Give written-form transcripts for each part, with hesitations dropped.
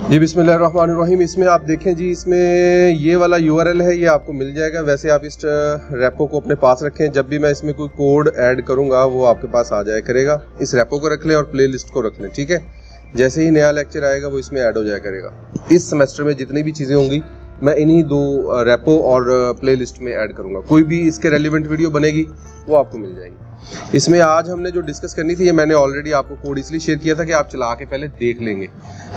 जी बिस्मिल्लाहिर्रहमानिर्रहीम। इसमें आप देखें जी, इसमें ये वाला URL है, ये आपको मिल जाएगा। वैसे आप इस रेपो को अपने पास रखें, जब भी मैं इसमें कोई कोड ऐड करूंगा वो आपके पास आ जाया करेगा। इस रेपो को रख लें और प्लेलिस्ट को रख लें, ठीक है। जैसे ही नया लेक्चर आएगा वो इसमें ऐड हो जाया करेगा। इस सेमेस्टर में जितनी भी चीज़ें होंगी मैं इन्हीं दो रेपो और प्लेलिस्ट में ऐड करूंगा। कोई भी इसके रेलिवेंट वीडियो बनेगी वो आपको मिल जाएगी। इसमें आज हमने जो डिस्कस करनी थी, ये मैंने ऑलरेडी आपको कोड इसलिए शेयर किया था कि आप चला के पहले देख लेंगे।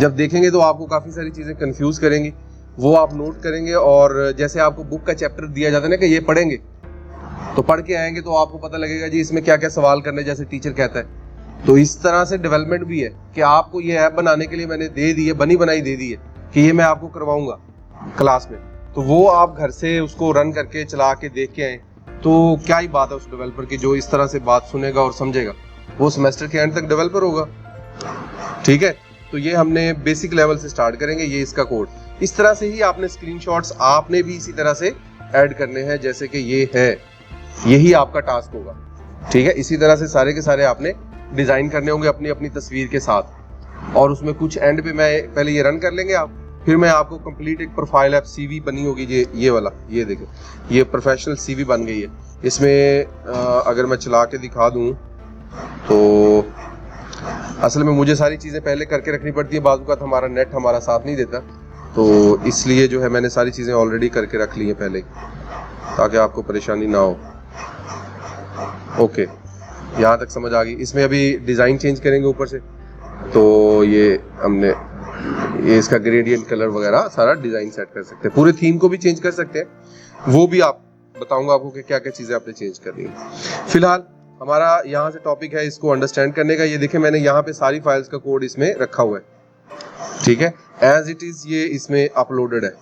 जब देखेंगे तो आपको काफ़ी सारी चीज़ें कंफ्यूज करेंगी, वो आप नोट करेंगे। और जैसे आपको बुक का चैप्टर दिया जाता है ना कि ये पढ़ेंगे, तो पढ़ के आएंगे तो आपको पता लगेगा जी इसमें क्या क्या सवाल करने, जैसे टीचर कहता है। तो इस तरह से डेवलपमेंट भी है कि आपको ये ऐप बनाने के लिए मैंने दे दी है, बनी बनाई दे दी है कि ये मैं आपको करवाऊंगा क्लास में। तो वो आप घर से उसको रन करके चला के देख के आए तो क्या ही बात है उस डेवलपर की, जो इस तरह से बात सुनेगा और समझेगा वो सेमेस्टर के एंड तक डेवलपर होगा, ठीक है। तो ये हमने बेसिक लेवल से स्टार्ट करेंगे। ये इसका कोड इस तरह से ही आपने स्क्रीनशॉट्स आपने भी इसी तरह से ऐड करने हैं जैसे कि ये है, यही आपका टास्क होगा, ठीक है। इसी तरह से सारे के सारे आपने डिजाइन करने होंगे अपनी अपनी तस्वीर के साथ। और उसमें कुछ एंड पे मैं पहले ये रन कर लेंगे आप, फिर मैं आपको कंप्लीट एक प्रोफाइल ऐप CV बनी होगी। ये वाला, ये देखो, ये प्रोफेशनल CV बन गई है। इसमें अगर मैं चला के दिखा दूं तो असल में मुझे सारी चीज़ें पहले करके रखनी पड़ती है, बाजू का हमारा नेट हमारा साथ नहीं देता, तो इसलिए जो है मैंने सारी चीज़ें ऑलरेडी करके रख ली हैं पहले, ताकि आपको परेशानी ना हो। ओके, यहाँ तक समझ आ गई। इसमें अभी डिज़ाइन चेंज करेंगे ऊपर से, तो ये हमने ये इसका ग्रेडियंट कलर वगैरह सारा डिज़ाइन सेट कर सकते हैं। पूरे थीम को भी चेंज कर सकते हैं, वो भी आप बताऊंगा आपको कि क्या क्या चीज़ें आपने चेंज करनी है। फिलहाल हमारा यहाँ से टॉपिक है इसको अंडरस्टैंड करने का। ये देखें, मैंने यहाँ पे सारी फाइल्स का कोड इसमें रखा हुआ है, ठीक है, एज इट इज़ ये इसमें अपलोडेड है।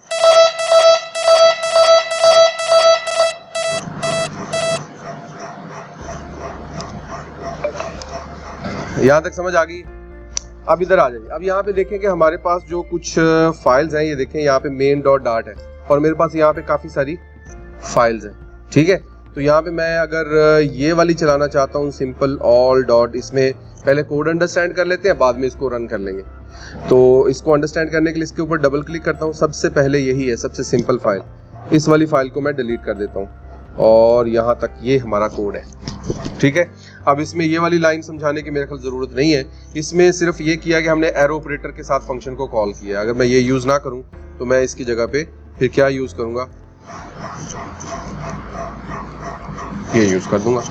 यहाँ तक समझ आ गई। अब इधर आ जाइए। अब यहाँ पे देखें कि हमारे पास जो कुछ फाइल्स हैं, ये देखें यहाँ पे main.dart है और मेरे पास यहाँ पे काफ़ी सारी फाइल्स हैं, ठीक है। तो यहाँ पे मैं अगर ये वाली चलाना चाहता हूँ सिंपल ऑल डॉट, इसमें पहले कोड अंडरस्टैंड कर लेते हैं, बाद में इसको रन कर लेंगे। तो इसको अंडरस्टैंड करने के लिए इसके ऊपर डबल क्लिक करता हूँ। सबसे पहले यही है सबसे सिंपल फाइल, इस वाली फाइल को मैं डिलीट कर देता हूँ और यहाँ तक ये हमारा कोड है, ठीक है। अब इसमें ये वाली लाइन समझाने की मेरे ख्याल ज़रूरत नहीं है। इसमें सिर्फ ये किया कि हमने एरो ऑपरेटर के साथ फंक्शन को कॉल किया। अगर मैं ये यूज़ ना करूँ तो मैं इसकी जगह पे फिर क्या यूज़ करूँगा, ये यूज़ कर दूंगा,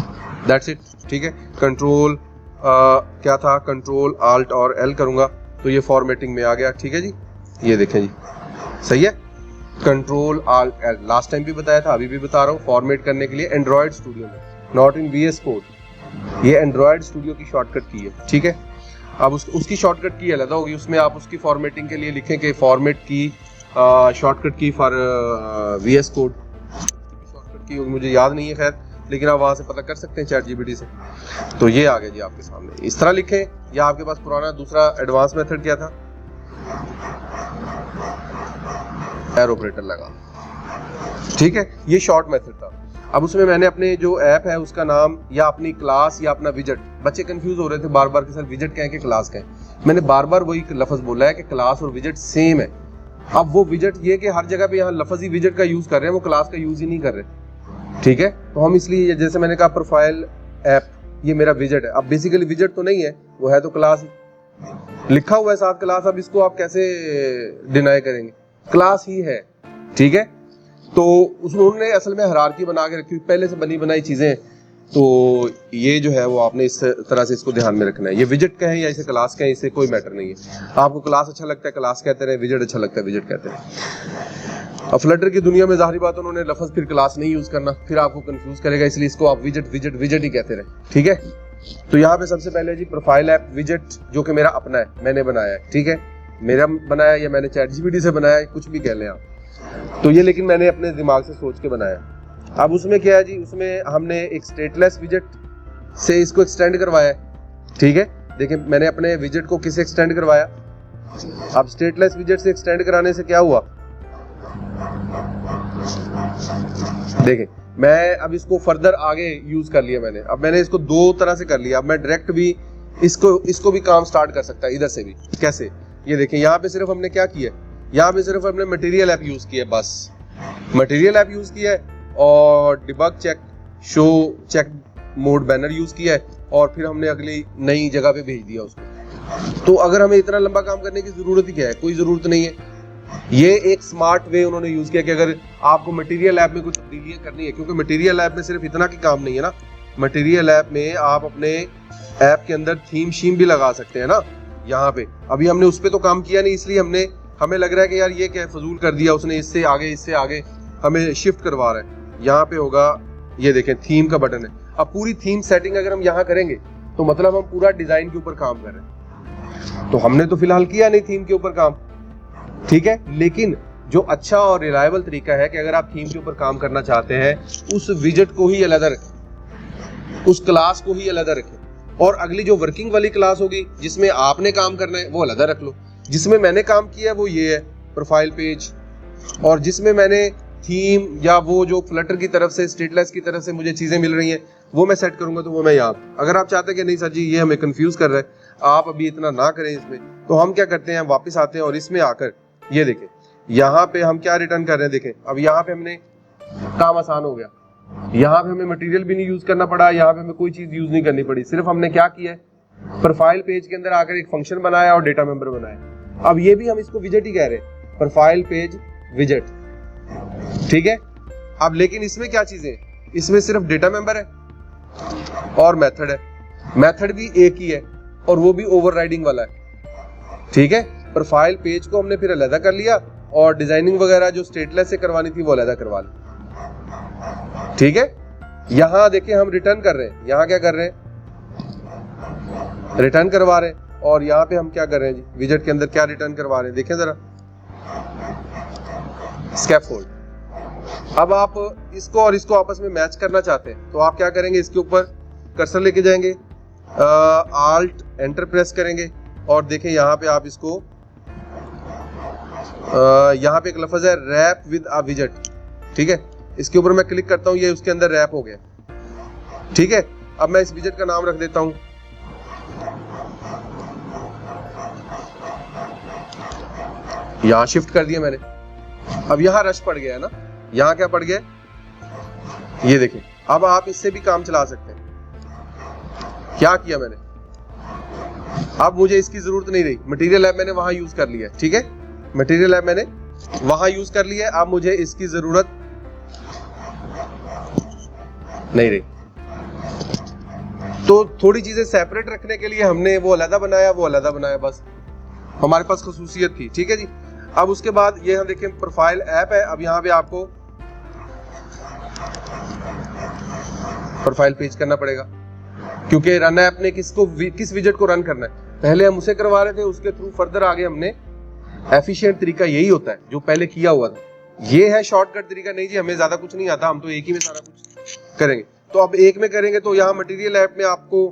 दैट्स इट, ठीक है। कंट्रोल क्या था, कंट्रोल आल्ट और L करूँगा तो ये फॉर्मेटिंग में आ गया, ठीक है जी। ये देखें जी, सही है, control alt L। Last time भी बताया था, अभी भी बता रहा हूँ, फॉर्मेट करने के लिए एंड्रॉयड स्टूडियो में, नॉट इन VS कोड। ये एंड्रॉयड स्टूडियो की शॉर्टकट की है, ठीक है। अब उसकी शॉर्टकट की अलग होगी, उसमें आप उसकी फॉर्मेटिंग के लिए लिखें कि फॉर्मेट की शॉर्टकट की फॉर VS कोड। शॉर्टकट की मुझे याद नहीं है खैर, लेकिन आप वहाँ से पता कर सकते हैं ChatGPT से। तो ये आ गया जी आपके सामने, इस तरह लिखें। या आपके पास पुराना दूसरा एडवांस मेथड क्या था, एरो ऑपरेटर लगा, ठीक है, ये शॉर्ट मेथड था। अब उसमें मैंने अपने जो ऐप है उसका नाम या अपनी क्लास या अपना विजेट, बच्चे कंफ्यूज हो रहे थे बार बार के साथ विजेट कहें कि क्लास कहें, मैंने बार बार वही लफ्ज़ बोला है कि क्लास और विजेट सेम है। अब वो विजेट ये कि हर जगह पे यहाँ लफ्ज़ ही विजेट का यूज़ कर रहे हैं, वो क्लास का यूज़ ही नहीं कर रहे, ठीक है। तो हम इसलिए जैसे मैंने कहा प्रोफाइल ऐप, ये मेरा विजेट है। अब बेसिकली विजेट तो नहीं है, वो है तो क्लास ही, लिखा हुआ है साथ क्लास। अब इसको आप कैसे डिनाई करेंगे, क्लास ही है, ठीक है। तो उन्होंने असल में हायरार्की बना के रखी, पहले से बनी बनाई चीज़ें। तो ये जो है वो आपने इस तरह से इसको ध्यान में रखना है। ये विजेट कहें या इसे क्लास कहें, इससे कोई मैटर नहीं है। आपको क्लास अच्छा लगता है क्लास कहते रहे, विजेट अच्छा लगता है विजेट कहते रहे। अब फ्लटर की दुनिया में जाहिर बात उन्होंने लफ्ज़ फिर क्लास नहीं यूज़ करना, फिर आपको कंफ्यूज करेगा, इसलिए इसको आप विजेट विजेट विजेट ही कहते रहे, ठीक है। तो यहाँ पे सबसे पहले जी प्रोफाइल ऐप विजेट, जो कि मेरा अपना है, मैंने बनाया है, ठीक है, मेरा बनाया या मैंने ChatGPT से बनाया है, कुछ भी कह लें आप। तो ये लेकिन मैंने अपने दिमाग से सोच के बनाया। अब उसमें क्या है जी, उसमें हमने एक स्टेटलेस विजेट से इसको एक्सटेंड करवाया है, ठीक है। देखिए मैंने अपने विजेट को किसे एक्सटेंड करवाया, अब स्टेटलेस विजेट से एक्सटेंड कराने से क्या हुआ, देखिए मैं अब इसको फर्दर आगे यूज कर लिया मैंने। अब मैंने इसको दो तरह से कर लिया। अब मैं डायरेक्ट भी इसको भी काम स्टार्ट कर सकता है इधर से भी। कैसे, ये देखें यहाँ पे सिर्फ हमने क्या किया है, यहाँ पे सिर्फ हमने मटेरियल ऐप यूज किया है, बस मटेरियल ऐप यूज किया है और debug check show check mode banner use किया है और फिर हमने अगली नई जगह पे भेज दिया उसको। तो अगर हमें इतना लंबा काम करने की जरूरत ही क्या है, कोई जरूरत नहीं है। ये एक स्मार्ट वे उन्होंने यूज किया कि अगर आपको मटेरियल ऐप में कुछ तब्दीलियां करनी है, क्योंकि मटेरियल ऐप में सिर्फ इतना की काम नहीं है ना, मटेरियल ऐप में आप अपने ऐप के अंदर थीम शीम भी लगा सकते हैं ना। यहाँ पे अभी हमने उस पर तो काम किया नहीं, इसलिए हमें लग रहा है कि यार ये क्या फजूल कर दिया उसने, इससे आगे हमें शिफ्ट करवा रहा है। यहाँ पे होगा, ये देखें थीम का बटन है। अब पूरी थीम सेटिंग अगर हम यहाँ करेंगे तो मतलब हम पूरा डिजाइन के ऊपर काम कर रहे हैं। तो हमने तो फिलहाल किया नहीं थीम के ऊपर काम, ठीक है। लेकिन जो अच्छा और रिलायबल तरीका है कि अगर आप थीम के ऊपर काम करना चाहते हैं, उस विजेट को ही अलग रखें, उस क्लास को ही अलग रखें, और अगली जो वर्किंग वाली क्लास होगी जिसमें आपने काम करना है वो अलग रख लो। जिसमें मैंने काम किया है वो ये है प्रोफाइल पेज, और जिसमें मैंने थीम या वो जो फ्लटर की तरफ से स्टेटलेस की तरफ से मुझे चीजें मिल रही हैं वो मैं सेट करूंगा, तो वो मैं यहाँ। अगर आप चाहते हैं कि नहीं सर जी ये हमें कंफ्यूज कर रहा है, आप अभी इतना ना करें इसमें, तो हम क्या करते हैं, वापस आते हैं और इसमें आकर ये देखें यहाँ पे हम क्या रिटर्न कर रहे हैं। देखें अब यहाँ पे हमने काम आसान हो गया, यहाँ पे हमें मटेरियल भी नहीं यूज करना पड़ा, यहाँ पे हमें कोई चीज यूज नहीं करनी पड़ी, सिर्फ हमने क्या किया है, प्रोफाइल पेज के अंदर आकर एक फंक्शन बनाया और डेटा मेंबर बनाया। अब ये भी हम इसको विजेट ही कह रहे हैं, प्रोफाइल पेज विजेट, ठीक है। अब लेकिन इसमें क्या चीजें हैं, इसमें सिर्फ डेटा मेंबर है और मेथड है। मेथड भी एक ही है और वो भी ओवरराइडिंग वाला है, ठीक है। प्रोफाइल पेज को हमने फिर अलग कर लिया और डिजाइनिंग वगैरह जो स्टेटलेस से करवानी थी वो अलग करवा ली, ठीक है। यहां देखिए हम रिटर्न कर रहे हैं, यहां क्या कर रहे हैं, रिटर्न करवा रहे हैं, और यहाँ पे हम क्या कर रहे हैं जी, विजेट के अंदर क्या रिटर्न करवा रहे हैं, देखें जरा, स्कैफोल्ड। अब आप इसको और इसको आपस में मैच करना चाहते हैं तो आप क्या करेंगे, इसके ऊपर कर्सर लेके जाएंगे, आल्ट एंटर प्रेस करेंगे और देखें यहाँ पे आप इसको यहाँ पे एक लफ्ज है रैप विद अ विजेट, ठीक है। इसके ऊपर मैं क्लिक करता हूँ, ये उसके अंदर रैप हो गया, ठीक है। अब मैं इस विजेट का नाम रख देता हूँ यहाँ शिफ्ट कर दिया मैंने। अब यहाँ रश पड़ गया है ना, यहाँ क्या पड़ गया, ये देखें। अब आप इससे भी काम चला सकते हैं। क्या किया मैंने, अब मुझे इसकी जरूरत नहीं रही, मटेरियल ऐप मैंने वहां यूज कर लिया, ठीक है। मटेरियल ऐप मैंने वहां यूज कर लिया, अब मुझे इसकी जरूरत नहीं रही। तो थोड़ी चीजें सेपरेट रखने के लिए हमने वो अलग बनाया, बस हमारे पास खसूसियत थी, ठीक है जी। अब उसके बाद ये हम देखें प्रोफाइल ऐप है, अब यहाँ पे आपको प्रोफाइल पेज करना पड़ेगा, क्योंकि रन ऐप ने किस विजेट को रन करना है, पहले हम उसे करवा रहे थे, उसके थ्रू फर्दर आगे हमने एफिशिएंट तरीका यही होता है जो पहले किया हुआ था। ये है शॉर्टकट तरीका, नहीं जी हमें ज्यादा कुछ नहीं आता, हम तो एक ही में सारा कुछ करेंगे। तो अब एक में करेंगे तो यहाँ मटेरियल ऐप में आपको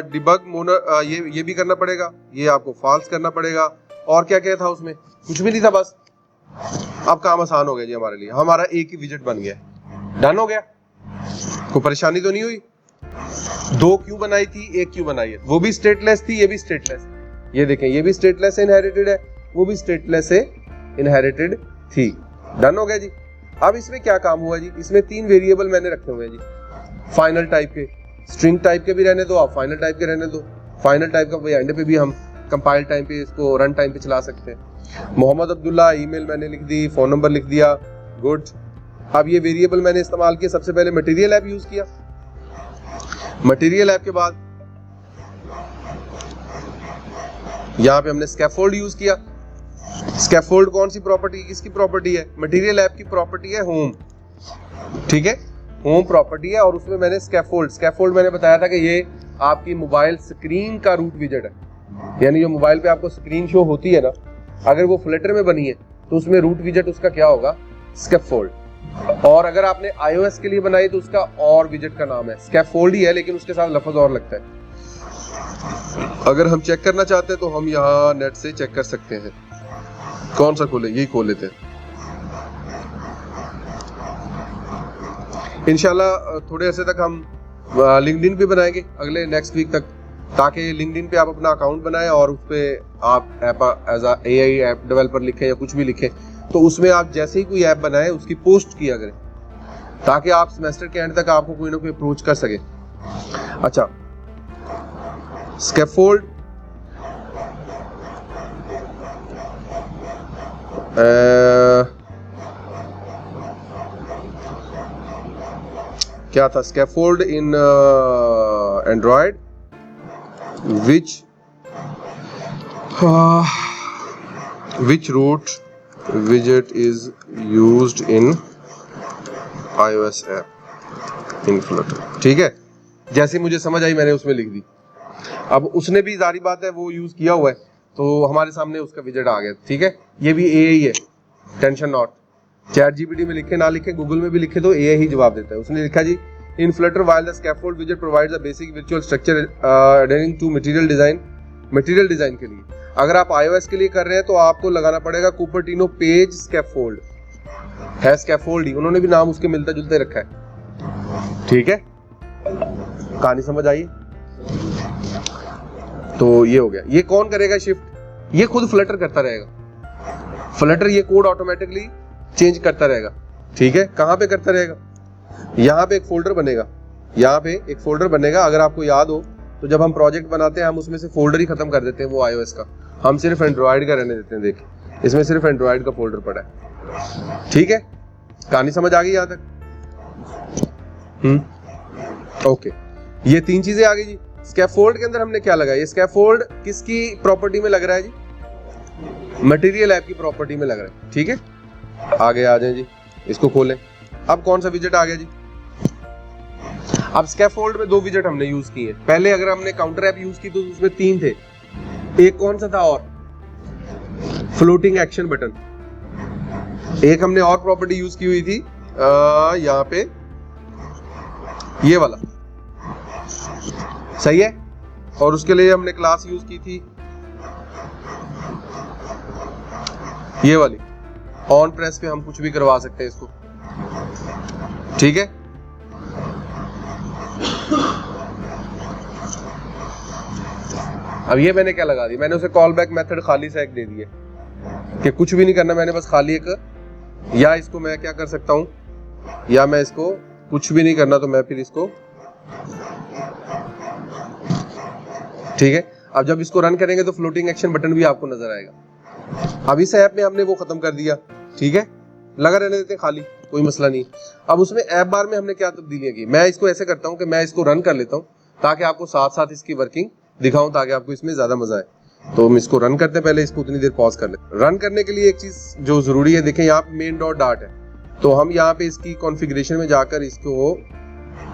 डिबग मोनर ये भी करना पड़ेगा, ये आपको फॉल्स करना पड़ेगा, और क्या क्या था उसमें, कुछ भी नहीं था, बस अब काम आसान हो गया जी हमारे लिए, हमारा एक ही विजेट बन गया, डन हो गया। कोई परेशानी तो नहीं हुई। 2 क्यों बनाई थी, 1 क्यों बनाई है, वो भी स्टेटलेस थी, ये भी स्टेटलेस, ये देखें ये भी स्टेटलेस से इनहेरिटेड है, वो भी स्टेटलेस से इनहेरिटेड थी, डन हो गया जी। अब इसमें क्या काम हुआ जी, इसमें 3 वेरिएबल मैंने रखे हुए हैं जी, फाइनल टाइप के, स्ट्रिंग टाइप के भी रहने दो, आप फाइनल टाइप के रहने दो। फाइनल टाइप का भाई एंड पे भी हम कंपाइल टाइम पे इसको रन टाइम पे चला सकते हैं। मोहम्मद अब्दुल्ला ईमेल मैंने लिख दी, फोन नंबर लिख दिया, गुड। अब ये वेरिएबल मैंने इस्तेमाल किया, सबसे पहले मटेरियल ऐप यूज किया, मटेरियल ऐप के बाद यहाँ पे हमने स्कैफोल्ड यूज किया। स्कैफोल्ड कौन सी प्रॉपर्टी, किसकी प्रॉपर्टी है, मटेरियल ऐप की प्रॉपर्टी है होम, ठीक है, होम प्रॉपर्टी है, और उसमें मैंने स्कैफोल्ड मैंने बताया था कि ये आपकी मोबाइल स्क्रीन का रूट विजेट है, यानी जो मोबाइल पे आपको स्क्रीन शो होती है ना, अगर वो फ्लटर में बनी है तो उसमें रूट विजेट उसका क्या होगा, स्कैफोल्ड। और अगर आपने iOS के लिए बनाई तो उसका और विजेट का नाम है, स्कैफोल्ड ही है लेकिन उसके साथ लफ्ज और लगता है। अगर हम चेक करना चाहते हैं तो हम यहाँ नेट से चेक कर सकते हैं, कौन सा खोले, यही खोल लेते हैं। इंशाल्लाह थोड़े अरसे तक हम लिंक्डइन भी बनाएंगे, अगले नेक्स्ट वीक तक, ताकि लिंक्डइन पे आप अपना अकाउंट बनाएं और उस पर आप app as AI app developer लिखें या कुछ भी लिखें, तो उसमें आप जैसे ही कोई ऐप बनाए उसकी पोस्ट किया करें, ताकि आप सेमेस्टर के एंड तक आपको कोई ना कोई अप्रोच कर सके। अच्छा, स्कैफोल्ड क्या था? Scaffold in Android which root widget is used in iOS app in Flutter। ठीक है, जैसे मुझे समझ आई मैंने उसमें लिख दी। अब उसने भी जारी बात है वो यूज किया हुआ है, तो हमारे सामने उसका विजेट आ गया। ठीक है, ये भी AI है, टेंशन नॉट। चैट जीपीटी में लिखे ना लिखे, गूगल में भी लिखे तो AI ही जवाब देता है। उसने लिखा जी, in Flutter while the scaffold widget provides a basic virtual structure adhering to material design के लिए अगर आप iOS के लिए कर रहे हैं तो आपको लगाना पड़ेगा कुपर्टिनो पेज स्कैफोल्ड है। स्कैफोल्ड ही उन्होंने भी नाम उसके मिलता जुलता रखा है। ठीक है, कहानी समझ आई? तो ये हो गया। ये कौन करेगा शिफ्ट? ये खुद फ्लटर करता रहेगा। फ्लटर ये कोड ऑटोमेटिकली चेंज करता रहेगा। ठीक है, कहां पे करता रहेगा? यहाँ पे एक फोल्डर बनेगा, यहाँ पे एक फोल्डर बनेगा। अगर आपको याद हो तो जब हम प्रोजेक्ट बनाते हैं हम उसमें से फोल्डर ही खत्म कर देते हैं वो iOS का, हम सिर्फ एंड्रॉइड का रहने देते हैं। देखिए, इसमें सिर्फ एंड्रॉइड का फोल्डर पड़ा है। ठीक है, कहानी समझ आ गई यहाँ तक? ओके, ये 3 चीजें आ गई जी। स्कैफोल्ड के अंदर हमने क्या लगाया? ये स्कैफोल्ड किसकी प्रॉपर्टी में लग रहा है जी? मटेरियल ऐप की प्रॉपर्टी में लग रहा है। ठीक है, आगे आ जाए जी, इसको खोलें। अब कौन सा विजेट आ गया जी? अब स्कैफोल्ड में 2 विजेट हमने यूज किए। पहले अगर हमने काउंटर ऐप यूज की तो उसमें 3 थे। एक कौन सा था? और फ्लोटिंग एक्शन बटन। एक हमने और प्रॉपर्टी यूज की हुई थी यहाँ पे, ये वाला, सही है। और उसके लिए हमने क्लास यूज की थी ये वाली। ऑन प्रेस पे हम कुछ भी करवा सकते हैं इसको। ठीक है, अब ये मैंने क्या लगा दी? मैंने उसे कॉल बैक मेथड खाली सा एक दे दिया कि कुछ भी नहीं करना मैंने, बस खाली एक, या इसको मैं क्या कर सकता हूं, या मैं इसको कुछ भी नहीं करना तो मैं फिर इसको, ठीक है। अब जब इसको रन करेंगे तो फ्लोटिंग एक्शन बटन भी आपको नजर आएगा। अब इस ऐप में हमने वो खत्म कर दिया। ठीक है, लगा रहने देते खाली, कोई मसला नहीं। अब उसमें ऐप बार में हमने क्या तब्दीलियां की? मैं इसको ऐसे करता हूं कि मैं इसको रन कर लेता हूं ताकि आपको साथ साथ इसकी वर्किंग दिखाऊं, ताकि आपको इसमें ज्यादा मजा आए। तो हम इसको रन करते हैं, पहले इसको उतनी देर पॉज कर लेते हैं। रन करने के लिए एक चीज जो जरूरी है, देखें यहाँ पे मेन डॉट डार्ट है, तो हम यहाँ पे इसकी कॉन्फ़िगरेशन में जाकर इसको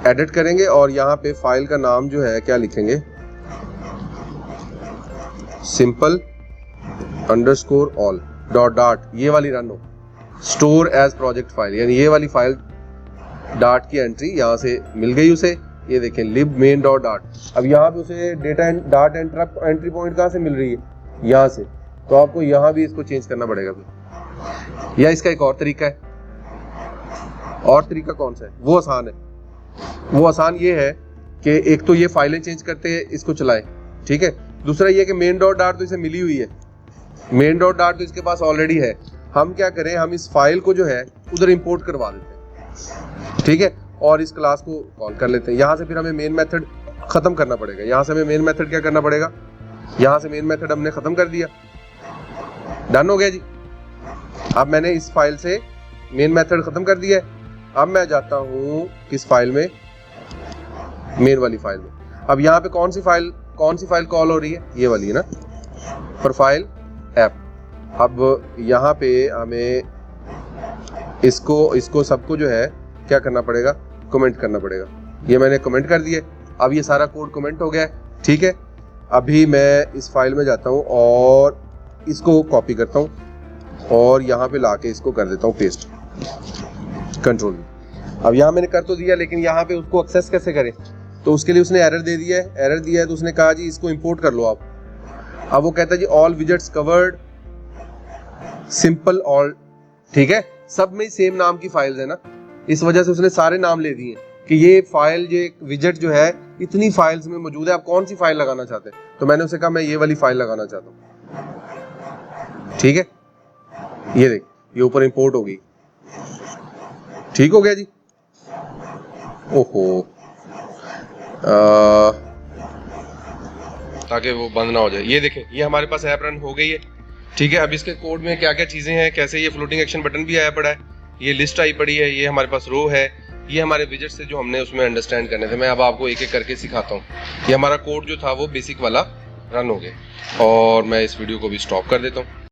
एडिट करेंगे और यहाँ पे फाइल का नाम जो है क्या लिखेंगे, simple underscore all dot dart, ये वाली रन हो, स्टोर एज प्रोजेक्ट फाइल, यानी ये वाली फाइल डार्ट की एंट्री यहाँ से मिल गई उसे। ये देखें लिब मेन डॉट डार्ट। अब यहाँ पे उसे डेटा डार्ट एंट्री पॉइंट कहाँ से मिल रही है? यहाँ से। तो आपको यहाँ भी इसको चेंज करना पड़ेगा फिर। या इसका एक और तरीका है, और तरीका कौन सा है? वो आसान है। वो आसान ये है कि एक तो ये फाइलें चेंज करते हैं, इसको चलाएं, ठीक है। दूसरा ये कि मेन डॉट डार्ट तो इसे मिली हुई है, मेन डॉट डार्ट तो इसके पास ऑलरेडी है। हम क्या करें, हम इस फाइल को जो है उधर इंपोर्ट करवा देते हैं, ठीक है, और इस क्लास को कॉल कर लेते हैं। यहाँ से फिर हमें मेन मेथड खत्म करना पड़ेगा। यहाँ से हमें मेन मेथड क्या करना पड़ेगा, यहाँ से मेन मेथड हमने खत्म कर दिया, डन हो गया जी। अब मैंने इस फाइल से मेन मेथड खत्म कर दिया है। अब मैं जाता हूँ किस फाइल में, मेन वाली फाइल में। अब यहाँ पे कौन सी फाइल कॉल हो रही है? ये वाली है ना, प्रोफाइल ऐप। अब यहाँ पे हमें इसको सबको जो है क्या करना पड़ेगा, कमेंट करना पड़ेगा। ये मैंने कमेंट कर दिए। अब ये सारा कोड कमेंट हो गया है, ठीक है। अभी मैं इस फाइल में जाता हूँ और इसको कॉपी करता हूँ और यहाँ पे लाके इसको कर देता हूँ पेस्ट, कंट्रोल। अब यहाँ मैंने कर तो दिया, लेकिन यहाँ पे उसको एक्सेस कैसे करें? तो उसके लिए उसने एरर दिया है, तो उसने कहा जी इसको इंपोर्ट कर लो आप। अब वो कहता है जी all widgets covered simple all, ठीक है। सब में सेम नाम की फाइल्स है ना, इस वजह से उसने सारे नाम ले दिए कि ये फाइल, ये विजेट जो है इतनी फाइल्स में मौजूद है, आप कौन सी फाइल लगाना चाहते हैं? तो मैंने उसे कहा मैं ये वाली फाइल लगाना चाहता हूँ। ठीक है, ये देख, ये ऊपर इंपोर्ट हो गई। ठीक हो गया जी। ओहो, ताकि वो बंद ना हो जाए। ये देखें, ये हमारे पास ऐप रन हो गई है। ठीक है, अब इसके कोड में क्या क्या चीज़ें हैं, कैसे ये फ्लोटिंग एक्शन बटन भी आया पड़ा है, ये लिस्ट आई पड़ी है, ये हमारे पास रो है, ये हमारे विजेट्स से जो हमने उसमें अंडरस्टैंड करने थे। मैं अब आपको एक एक करके सिखाता हूँ। ये हमारा कोड जो था वो बेसिक वाला रन हो गया, और मैं इस वीडियो को भी स्टॉप कर देता हूँ।